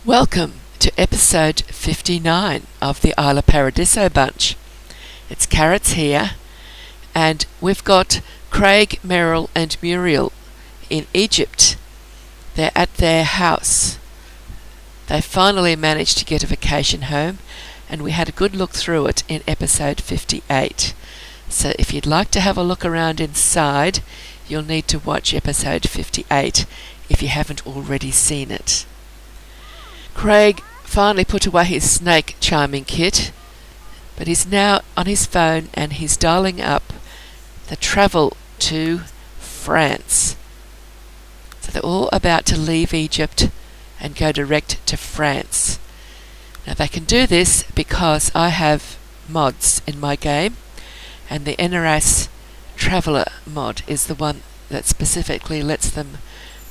Welcome to episode 59 of the Isla Paradiso bunch. It's Carrots here, and we've got Craig, Meryl and Muriel in Egypt. They're at their house. They finally managed to get a vacation home, and we had a good look through it in episode 58. So if you'd like to have a look around inside, you'll need to watch episode 58 if you haven't already seen it. Craig finally put away his snake charming kit, but he's now on his phone and he's dialing up the travel to France. So they're all about to leave Egypt and go direct to France. Now they can do this because I have mods in my game, and the NRS Traveller mod is the one that specifically lets them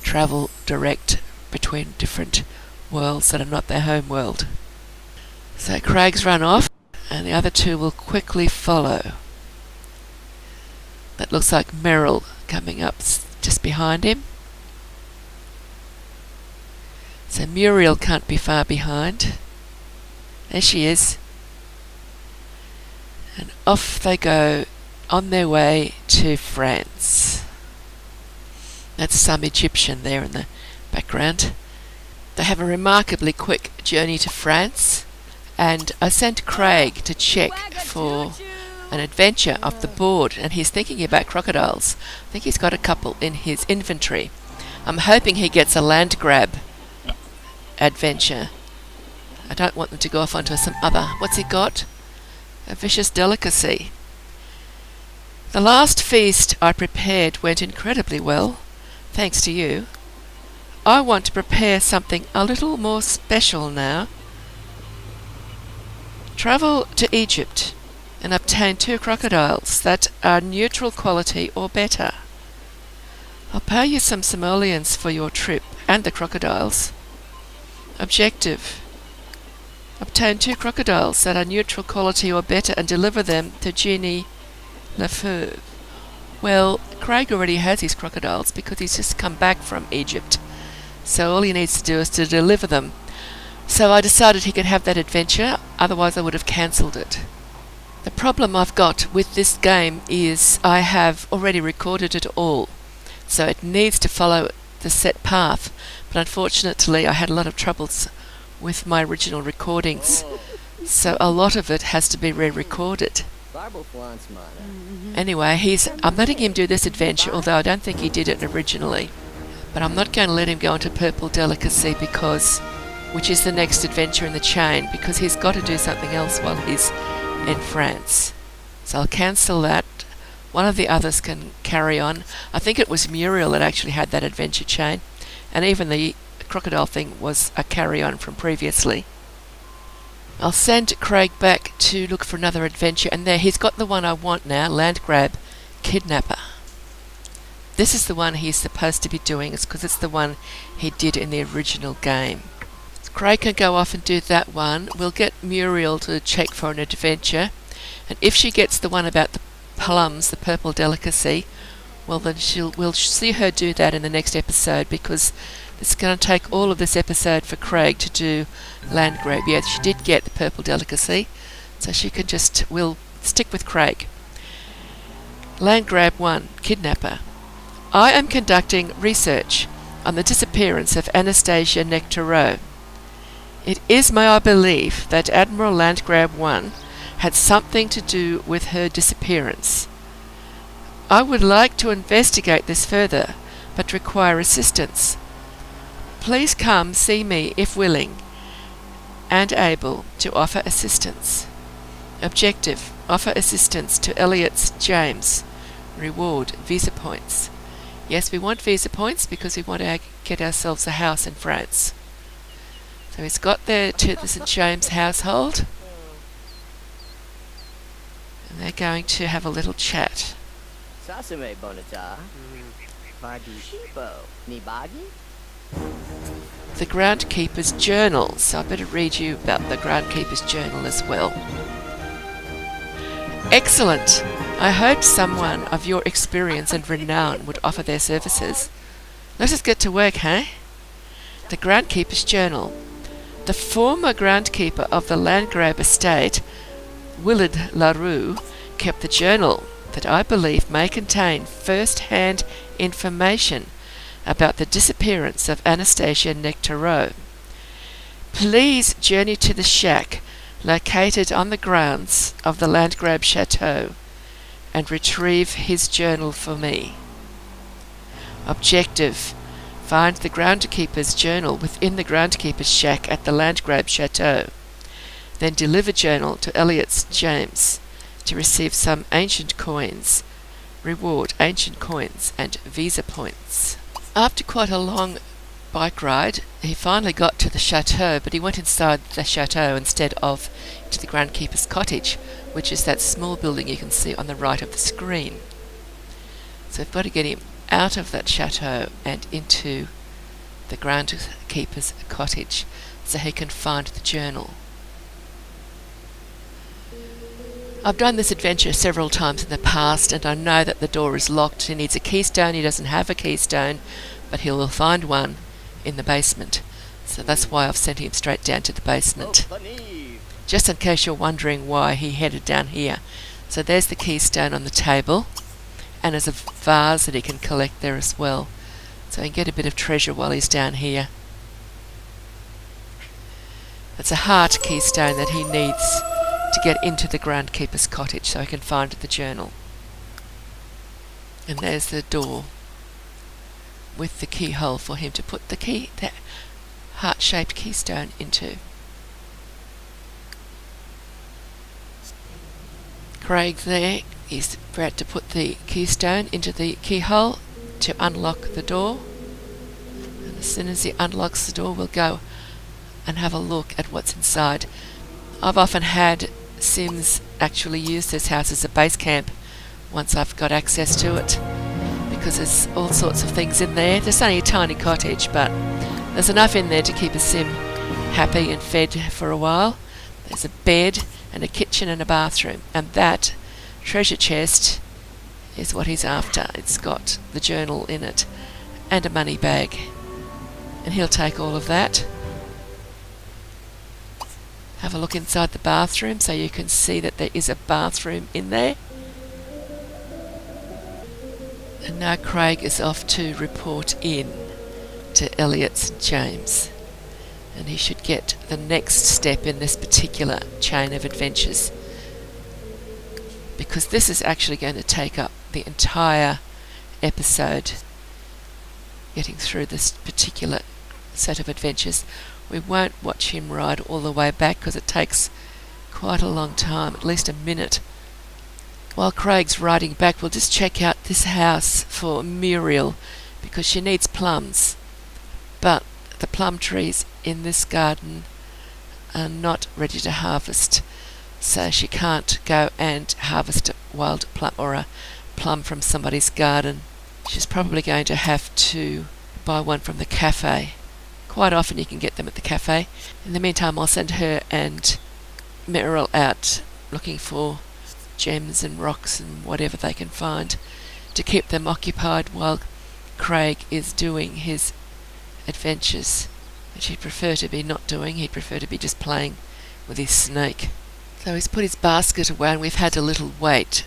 travel direct between different worlds that are not their home world. So Craig's run off and the other two will quickly follow. That looks like Meryl coming up just behind him. So Muriel can't be far behind. There she is. And off they go on their way to France. That's some Egyptian there in the background. They have a remarkably quick journey to France, and I sent Craig to check for an adventure off the board, and he's thinking about crocodiles. I think he's got a couple in his inventory. I'm hoping he gets a land grab adventure. I don't want them to go off onto some other... What's he got? A vicious delicacy. The last feast I prepared went incredibly well, thanks to you. I want to prepare something a little more special now. Travel to Egypt and obtain 2 crocodiles that are neutral quality or better. I'll pay you some simoleons for your trip and the crocodiles. Objective: obtain 2 crocodiles that are neutral quality or better and deliver them to Genie Lefebvre. Well, Craig already has his crocodiles because he's just come back from Egypt. So all he needs to do is to deliver them. So I decided he could have that adventure, otherwise I would have cancelled it. The problem I've got with this game is I have already recorded it all, so it needs to follow the set path, but unfortunately I had a lot of troubles with my original recordings, so a lot of it has to be re-recorded. Anyway, I'm letting him do this adventure, although I don't think he did it originally. But I'm not going to let him go into Purple Delicacy which is the next adventure in the chain, because he's got to do something else while he's in France. So I'll cancel that. One of the others can carry on. I think it was Muriel that actually had that adventure chain, and even the crocodile thing was a carry-on from previously. I'll send Craig back to look for another adventure, and there he's got the one I want now, Land Grab Kidnapper. This is the one he's supposed to be doing, because it's the one he did in the original game. So Craig can go off and do that one. We'll get Muriel to check for an adventure, and if she gets the one about the plums, the purple delicacy, well then we'll see her do that in the next episode, because it's going to take all of this episode for Craig to do Land Grab. Yeah, she did get the purple delicacy, so we'll stick with Craig. Land Grab 1, Kidnapper. I am conducting research on the disappearance of Anastasia Nectareau. It is my belief that Admiral Landgrab 1 had something to do with her disappearance. I would like to investigate this further, but require assistance. Please come see me if willing and able to offer assistance. Objective: offer assistance to Elliot's James. Reward: visa points. Yes, we want visa points because we want to get ourselves a house in France. So he's got there to the St. James household, and they're going to have a little chat. The groundkeeper's journal, so I better read you about the groundkeeper's journal as well. Excellent! I hoped someone of your experience and renown would offer their services. Let us get to work, hey? The groundkeeper's journal. The former groundkeeper of the Landgrab estate, Willard LaRue, kept the journal that I believe may contain first-hand information about the disappearance of Anastasia Nectareau. Please journey to the shack located on the grounds of the Landgrab Chateau and retrieve his journal for me. Objective: find the groundkeeper's journal within the groundkeeper's shack at the Landgrab Chateau. Then deliver journal to Elliot's James to receive some ancient coins. Reward ancient coins and visa points. After quite a long bike ride, he finally got to the chateau, but he went inside the chateau instead of to the groundkeeper's cottage, which is that small building you can see on the right of the screen. So we've got to get him out of that chateau and into the groundkeeper's cottage so he can find the journal. I've done this adventure several times in the past, and I know that the door is locked. He needs a keystone. He doesn't have a keystone, but he will find one in the basement. So that's why I've sent him straight down to the basement. Just in case you're wondering why he headed down here. So there's the keystone on the table, and there's a vase that he can collect there as well. So he can get a bit of treasure while he's down here. It's a heart keystone that he needs to get into the groundkeeper's cottage so he can find the journal. And there's the door with the keyhole for him to put the key, that heart-shaped keystone into. Craig there is about to put the keystone into the keyhole to unlock the door. And as soon as he unlocks the door, we'll go and have a look at what's inside. I've often had Sims actually use this house as a base camp once I've got access to it, because there's all sorts of things in there. There's only a tiny cottage, but there's enough in there to keep a Sim happy and fed for a while. There's a bed and a kitchen and a bathroom, and that treasure chest is what he's after. It's got the journal in it and a money bag, and he'll take all of that. Have a look inside the bathroom so you can see that there is a bathroom in there. And now Craig is off to report in to Elliot's James, and he should get the next step in this particular chain of adventures, because this is actually going to take up the entire episode, getting through this particular set of adventures. We won't watch him ride all the way back because it takes quite a long time, at least a minute. While Craig's riding back, we'll just check out this house for Muriel, because she needs plums. But the plum trees in this garden are not ready to harvest, so she can't go and harvest a wild plum or a plum from somebody's garden. She's probably going to have to buy one from the cafe. Quite often you can get them at the cafe. In the meantime, I'll send her and Meryl out looking for gems and rocks and whatever they can find to keep them occupied while Craig is doing his adventures, which he'd prefer to be not doing. He'd prefer to be just playing with his snake. So he's put his basket away, and we've had a little wait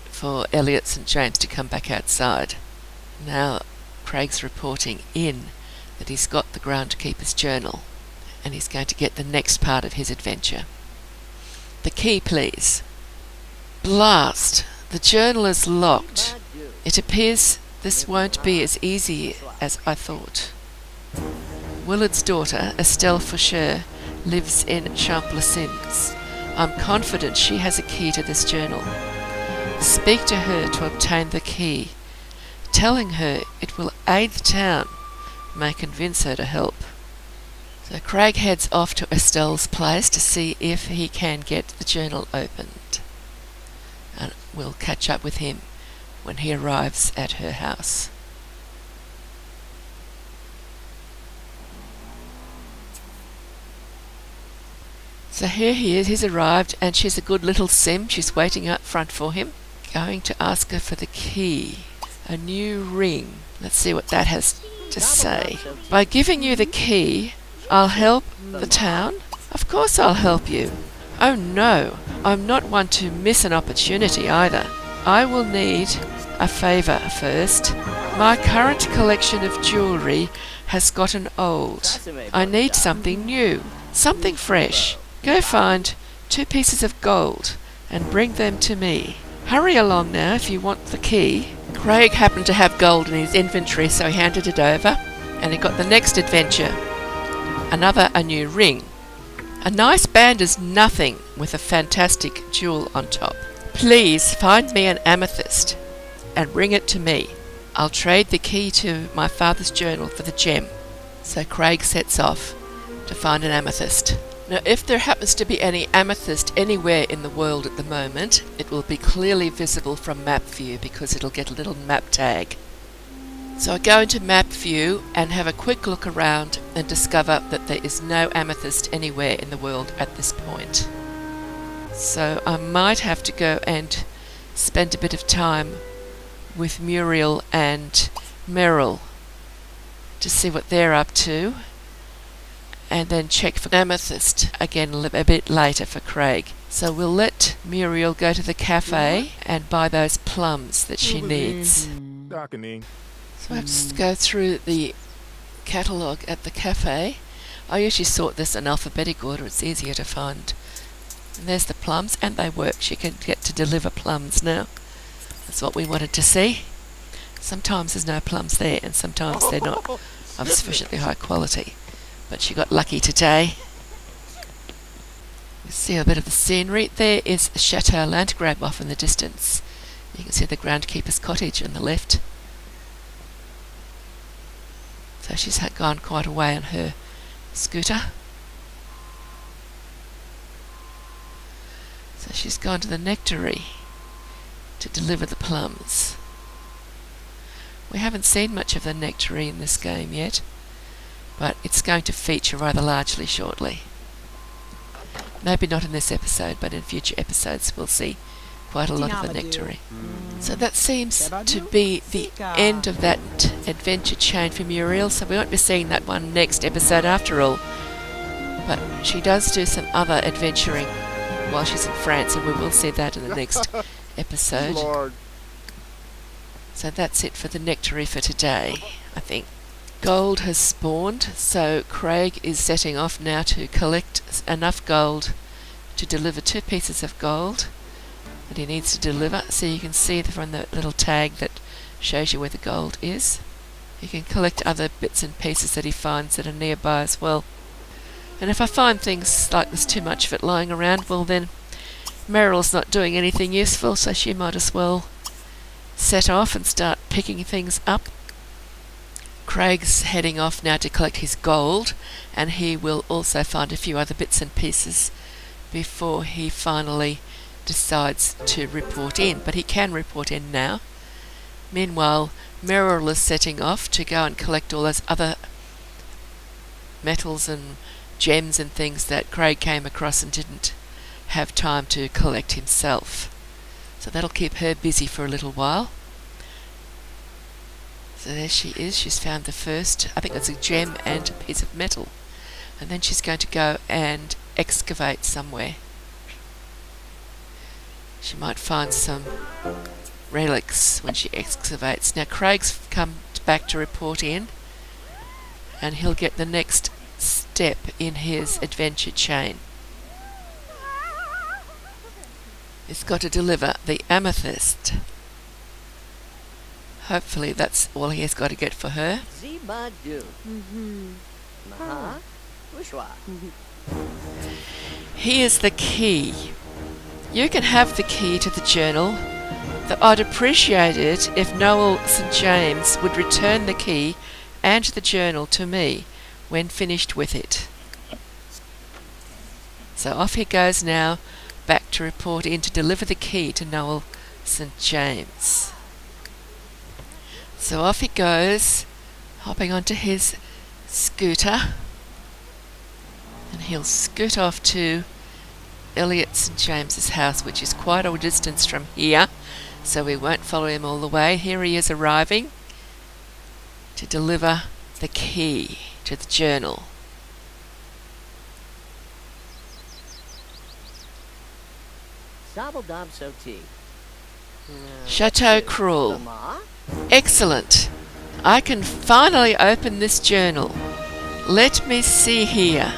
for Elliot and James to come back outside. Now Craig's reporting in that he's got the groundkeeper's journal, and he's going to get the next part of his adventure. The key, please. Blast! The journal is locked. It appears this won't be as easy as I thought. Willard's daughter, Estelle Faucher, lives in Champlassins. I'm confident she has a key to this journal. Speak to her to obtain the key. Telling her it will aid the town may convince her to help. So Craig heads off to Estelle's place to see if he can get the journal opened. And we'll catch up with him when he arrives at her house. So here he is, he's arrived, and she's a good little Sim. She's waiting up front for him. Going to ask her for the key. A new ring. Let's see what that has to say. By giving you the key, I'll help the town? Of course I'll help you. Oh no, I'm not one to miss an opportunity either. I will need a favour first. My current collection of jewellery has gotten old. I need something new, something fresh. Go find 2 pieces of gold and bring them to me. Hurry along now if you want the key. Craig happened to have gold in his inventory, so he handed it over, and he got the next adventure. A new ring. A nice band is nothing with a fantastic jewel on top. Please find me an amethyst and bring it to me. I'll trade the key to my father's journal for the gem. So Craig sets off to find an amethyst. Now, if there happens to be any amethyst anywhere in the world at the moment, it will be clearly visible from map view because it'll get a little map tag. So I go into map view and have a quick look around and discover that there is no amethyst anywhere in the world at this point. So I might have to go and spend a bit of time with Muriel and Meryl to see what they're up to, and then check for amethyst again a bit later for Craig. So we'll let Muriel go to the cafe and buy those plums that she needs. So I have to go through the catalogue at the cafe. I usually sort this in alphabetic order, it's easier to find. And there's the plums, and they work. She can get to deliver plums now. That's what we wanted to see. Sometimes there's no plums there, and sometimes they're not of sufficiently high quality. But she got lucky today. You see a bit of the scenery. There is Chateau Landgrab off in the distance. You can see the groundkeeper's cottage on the left. So she's gone quite a way on her scooter. So she's gone to the nectary to deliver the plums. We haven't seen much of the nectary in this game yet, but it's going to feature rather largely shortly. Maybe not in this episode, but in future episodes we'll see quite a lot of the nectary. So that seems to be the end of that adventure chain for Muriel, so we won't be seeing that one next episode after all. But she does do some other adventuring while she's in France, and we will see that in the next episode. Lord. So that's it for the nectary for today, I think. Gold has spawned, so Craig is setting off now to collect enough gold to deliver 2 pieces of gold that he needs to deliver. So you can see from the little tag that shows you where the gold is. You can collect other bits and pieces that he finds that are nearby as well. And if I find things like there's too much of it lying around, well then Meryl's not doing anything useful, so she might as well set off and start picking things up. Craig's heading off now to collect his gold, and he will also find a few other bits and pieces before he finally decides to report in, but he can report in now. Meanwhile, Meryl is setting off to go and collect all those other metals and gems and things that Craig came across and didn't have time to collect himself. So that'll keep her busy for a little while. So there she is. She's found the first, I think that's a gem and a piece of metal. And then she's going to go and excavate somewhere. She might find some relics when she excavates. Now Craig's come back to report in, and he'll get the next step in his adventure chain. He's got to deliver the amethyst. Hopefully that's all he has got to get for her. Here's the key. You can have the key to the journal, though I'd appreciate it if Noel St. James would return the key and the journal to me when finished with it. So off he goes now, back to report in to deliver the key to Noel St. James. So off he goes, hopping onto his scooter, and he'll scoot off to Elliot St. James's house, which is quite a distance from here, so we won't follow him all the way. Here he is arriving to deliver the key to the journal. Chateau Crawl. Excellent. I can finally open this journal. Let me see here.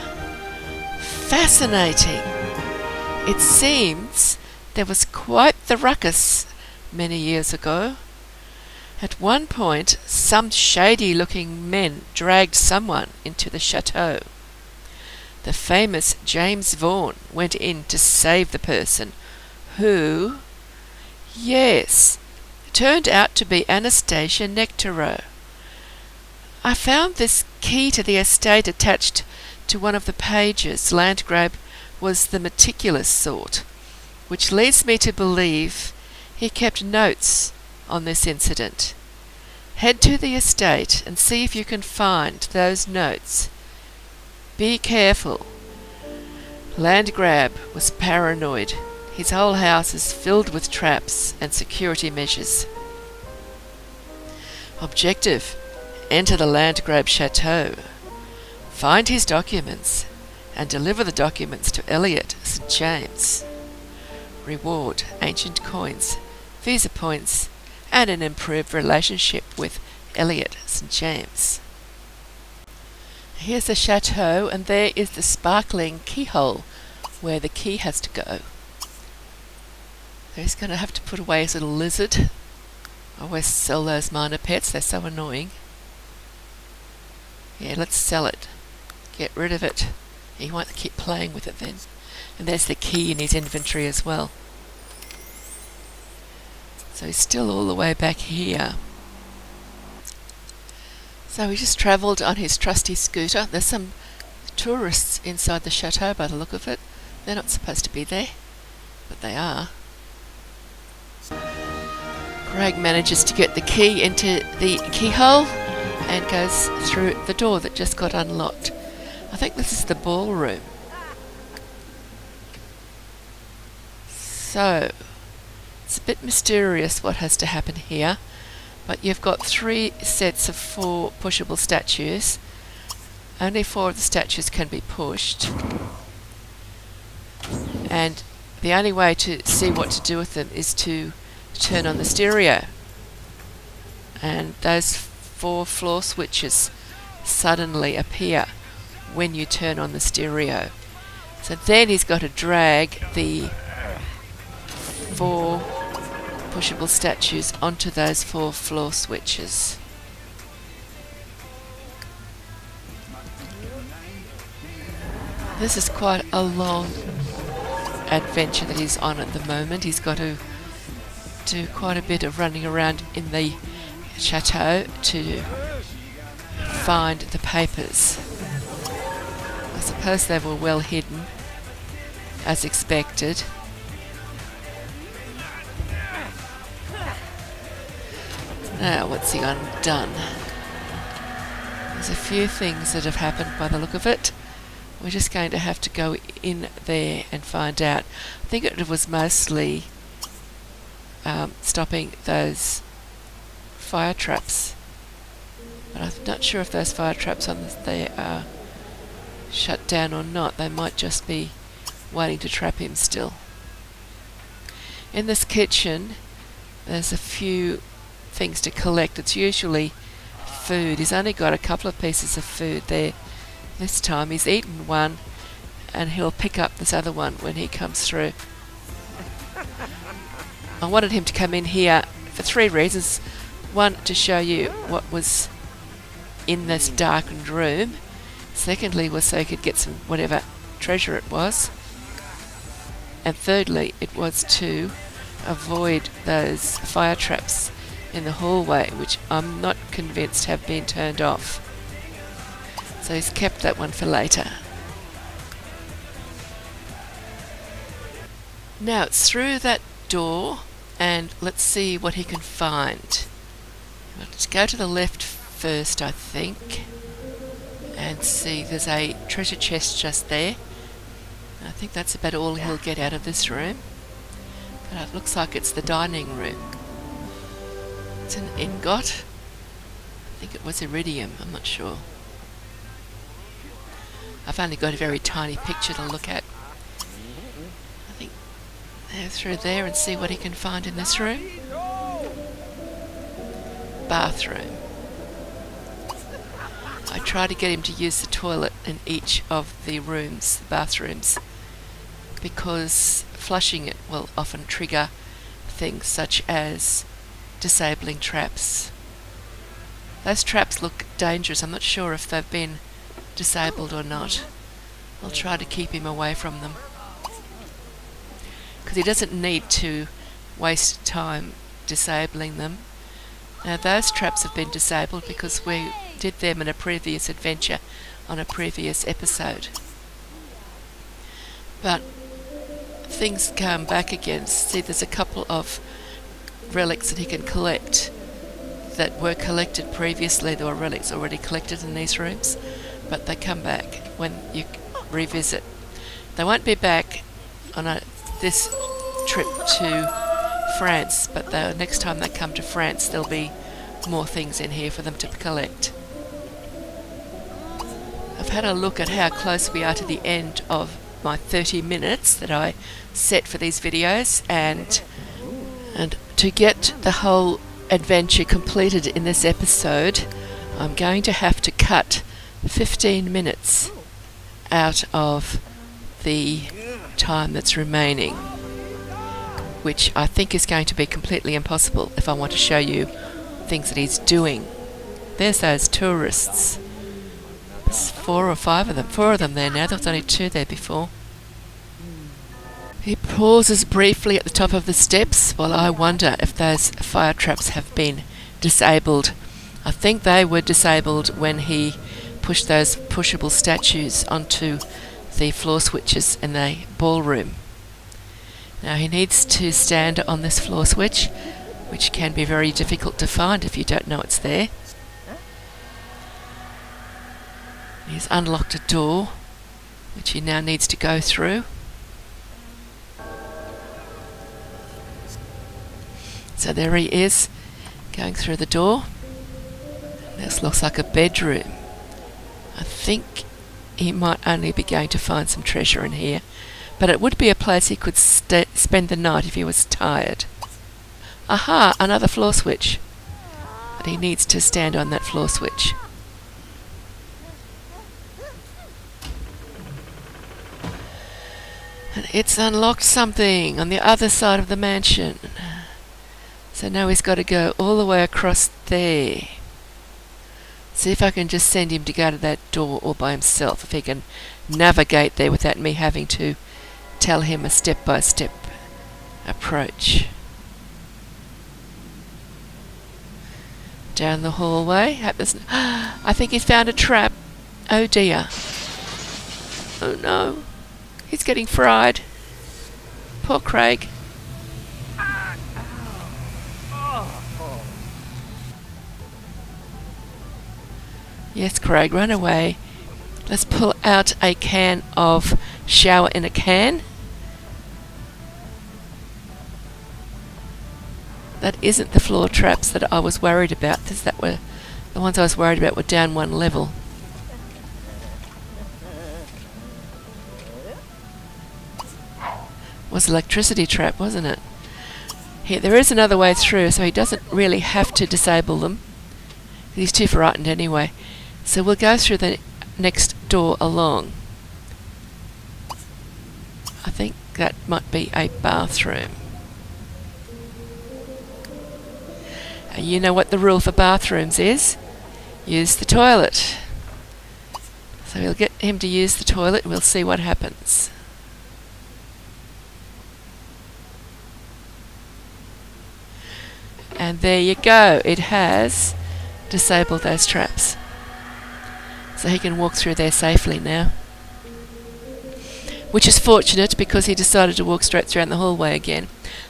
Fascinating. It seems there was quite the ruckus many years ago. At one point, some shady-looking men dragged someone into the chateau. The famous James Vaughan went in to save the person, who, yes, turned out to be Anastasia Nectaro. I found this key to the estate attached to one of the pages. Landgrab was the meticulous sort, which leads me to believe he kept notes on this incident. Head to the estate and see if you can find those notes. Be careful. Landgrab was paranoid. His whole house is filled with traps and security measures. Objective: enter the Landgrab chateau. Find his documents and deliver the documents to Elliot St. James. Reward: ancient coins, visa points, and an improved relationship with Elliot St. James. Here's the chateau, and there is the sparkling keyhole where the key has to go. So he's going to have to put away his little lizard. I always sell those minor pets, they're so annoying. Yeah, let's sell it. Get rid of it. He won't keep playing with it then. And there's the key in his inventory as well. So he's still all the way back here. So he just travelled on his trusty scooter. There's some tourists inside the chateau by the look of it. They're not supposed to be there, but they are. Craig manages to get the key into the keyhole and goes through the door that just got unlocked. I think this is the ballroom. So it's a bit mysterious what has to happen here, but you've got 3 sets of 4 pushable statues. Only 4 of the statues can be pushed, and the only way to see what to do with them is to turn on the stereo, and those 4 floor switches suddenly appear when you turn on the stereo. So then he's got to drag the 4 pushable statues onto those 4 floor switches. This is quite a long adventure that he's on at the moment. He's got to do quite a bit of running around in the chateau to find the papers. I suppose they were well hidden, as expected. Now, what's he undone? There's a few things that have happened by the look of it. We're just going to have to go in there and find out. I think it was mostly stopping those fire traps, but I'm not sure if those fire traps they are shut down or not. They might just be waiting to trap him still. In this kitchen there's a few things to collect. It's usually food. He's only got a couple of pieces of food there. This time he's eaten one, and he'll pick up this other one when he comes through. I wanted him to come in here for 3 reasons. One, to show you what was in this darkened room. Secondly, was so he could get some whatever treasure it was. And thirdly, it was to avoid those fire traps in the hallway, which I'm not convinced have been turned off. So he's kept that one for later. Now it's through that door, and let's see what he can find. Let's go to the left first, I think, and see there's a treasure chest just there. I think that's about all he'll get out of this room. But it looks like it's the dining room. It's an ingot. I think it was iridium, I'm not sure. I've only got a very tiny picture to look at. I think Go through there and see what he can find in this room. Bathroom. I try to get him to use the toilet in each of the rooms, the bathrooms, because flushing it will often trigger things such as disabling traps. Those traps look dangerous. I'm not sure if they've been disabled or not. I'll try to keep him away from them, because he doesn't need to waste time disabling them. Now those traps have been disabled because we did them in a previous adventure on a previous episode. But things come back again. See, there's a couple of relics that he can collect that were collected previously. There were relics already collected in these rooms, but they come back when you revisit. They won't be back on this trip to France, but the next time they come to France there'll be more things in here for them to collect. I've had a look at how close we are to the end of my 30 minutes that I set for these videos, and to get the whole adventure completed in this episode, I'm going to have to cut 15 minutes out of the time that's remaining, which I think is going to be completely impossible if I want to show you things that he's doing. There's those tourists. There's 4 or 5 of them. 4 of them there now. There was only 2 there before. He pauses briefly at the top of the steps while I wonder if those fire traps have been disabled. I think they were disabled when he pushed those pushable statues onto the floor switches in the ballroom. Now he needs to stand on this floor switch, which can be very difficult to find if you don't know it's there. He's unlocked a door, which he now needs to go through. So there he is, going through the door. This looks like a bedroom. I think he might only be going to find some treasure in here, but it would be a place he could spend the night if he was tired. Aha, another floor switch. But he needs to stand on that floor switch. And it's unlocked something on the other side of the mansion. So now he's got to go all the way across there. See if I can just send him to go to that door all by himself, if he can navigate there without me having to tell him a step-by-step approach. Down the hallway. I think he's found a trap. Oh dear. Oh no. He's getting fried. Poor Craig. Yes, Craig, run away. Let's pull out a can of shower in a can. That isn't the floor traps that I was worried about. The ones I was worried about were down one level. It was an electricity trap, wasn't it? Here, there is another way through, so he doesn't really have to disable them. He's too frightened anyway. So we'll go through the next door along. I think that might be a bathroom. And you know what the rule for bathrooms is? Use the toilet. So we'll get him to use the toilet and we'll see what happens. And there you go. It has disabled those traps. So he can walk through there safely now. Which is fortunate because he decided to walk straight through in the hallway again.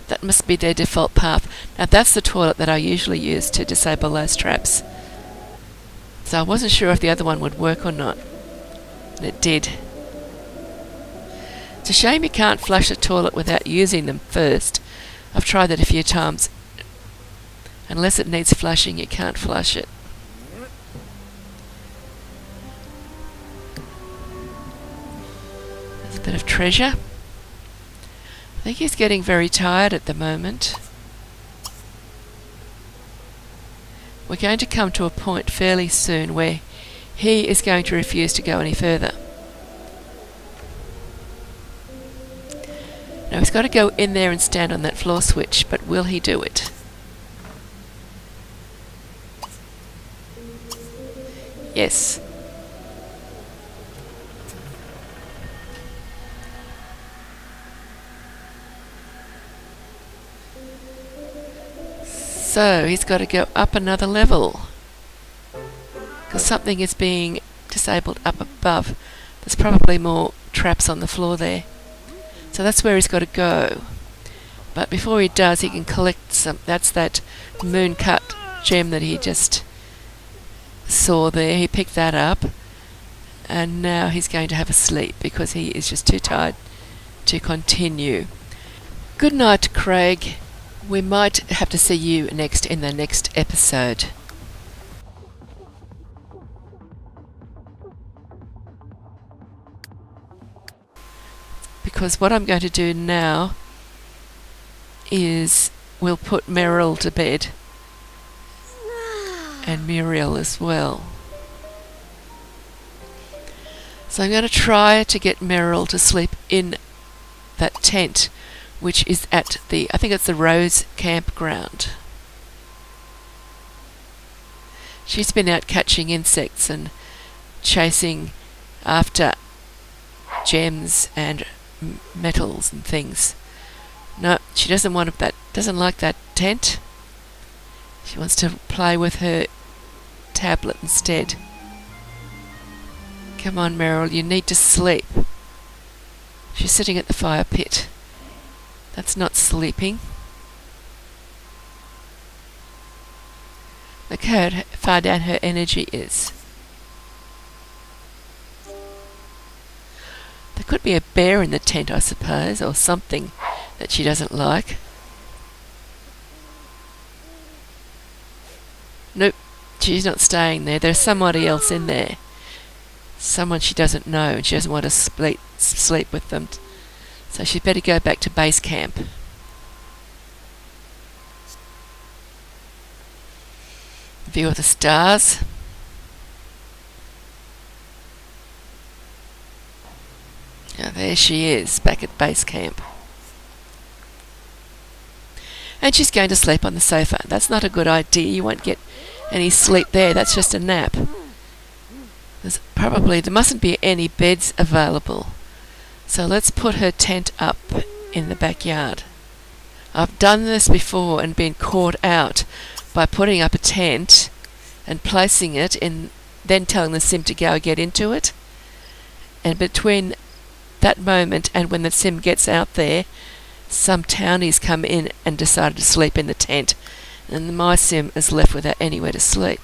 That must be their default path. Now that's the toilet that I usually use to disable those traps. So I wasn't sure if the other one would work or not. And it did. It's a shame you can't flush a toilet without using them first. I've tried that a few times. Unless it needs flushing, you can't flush it. There's a bit of treasure. I think he's getting very tired at the moment. We're going to come to a point fairly soon where he is going to refuse to go any further. Now he's got to go in there and stand on that floor switch, but will he do it? Yes. So he's got to go up another level because something is being disabled up above. There's probably more traps on the floor there. So that's where he's got to go. But before he does, he can collect some. That's that moon cut gem that he just saw there. He picked that up, and now he's going to have a sleep because he is just too tired to continue. Good night, Craig. We might have to see you next in the next episode. Because what I'm going to do now is we'll put Meryl to bed and Muriel as well. So I'm going to try to get Meryl to sleep in that tent, which is at I think it's the Rose campground. She's been out catching insects and chasing after gems and metals and things. No, she doesn't want that. Doesn't like that tent. She wants to play with her tablet instead. Come on, Meryl, you need to sleep. She's sitting at the fire pit. That's not sleeping. Look how far down her energy is. There could be a bear in the tent, I suppose, or something that she doesn't like. Nope, she's not staying there. There's somebody else in there. Someone she doesn't know, and she doesn't want to sleep with them. So she'd better go back to base camp. View of the stars. Now there she is, back at base camp. And she's going to sleep on the sofa. That's not a good idea. You won't get any sleep there. That's just a nap. There mustn't be any beds available. So let's put her tent up in the backyard. I've done this before and been caught out by putting up a tent and placing it in, then telling the sim to go get into it. And between that moment and when the sim gets out there, some townies come in and decided to sleep in the tent, and my sim is left without anywhere to sleep.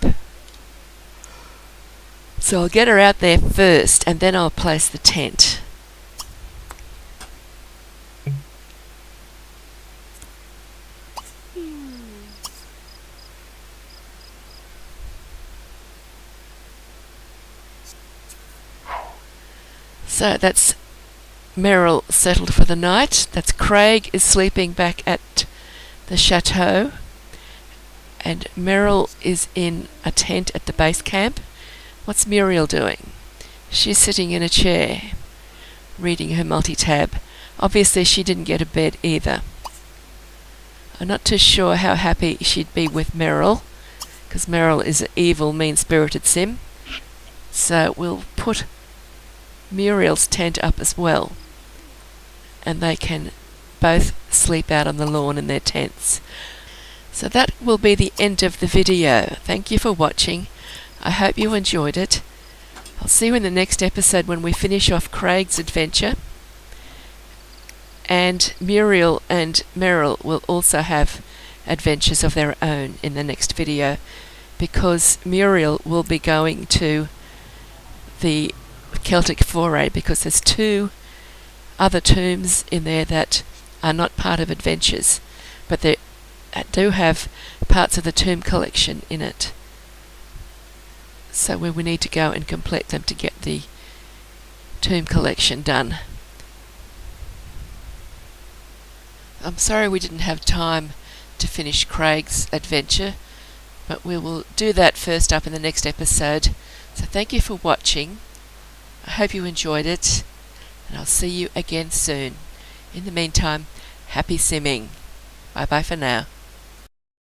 So I'll get her out there first, and then I'll place the tent. So that's Meryl settled for the night. That's Craig is sleeping back at the chateau, and Meryl is in a tent at the base camp. What's Muriel doing? She's sitting in a chair, reading her multi-tab. Obviously she didn't get a bed either. I'm not too sure how happy she'd be with Meryl, because Meryl is an evil, mean-spirited sim. So we'll put Muriel's tent up as well, and they can both sleep out on the lawn in their tents. So that will be the end of the video. Thank you for watching. I hope you enjoyed it. I'll see you in the next episode when we finish off Craig's adventure, and Muriel and Meryl will also have adventures of their own in the next video, because Muriel will be going to the Celtic foray, because there's 2 other tombs in there that are not part of adventures, but they do have parts of the tomb collection in it. So we need to go and complete them to get the tomb collection done. I'm sorry we didn't have time to finish Craig's adventure, but we will do that first up in the next episode. So thank you for watching. I hope you enjoyed it, and I'll see you again soon. In the meantime, happy simming. Bye bye for now.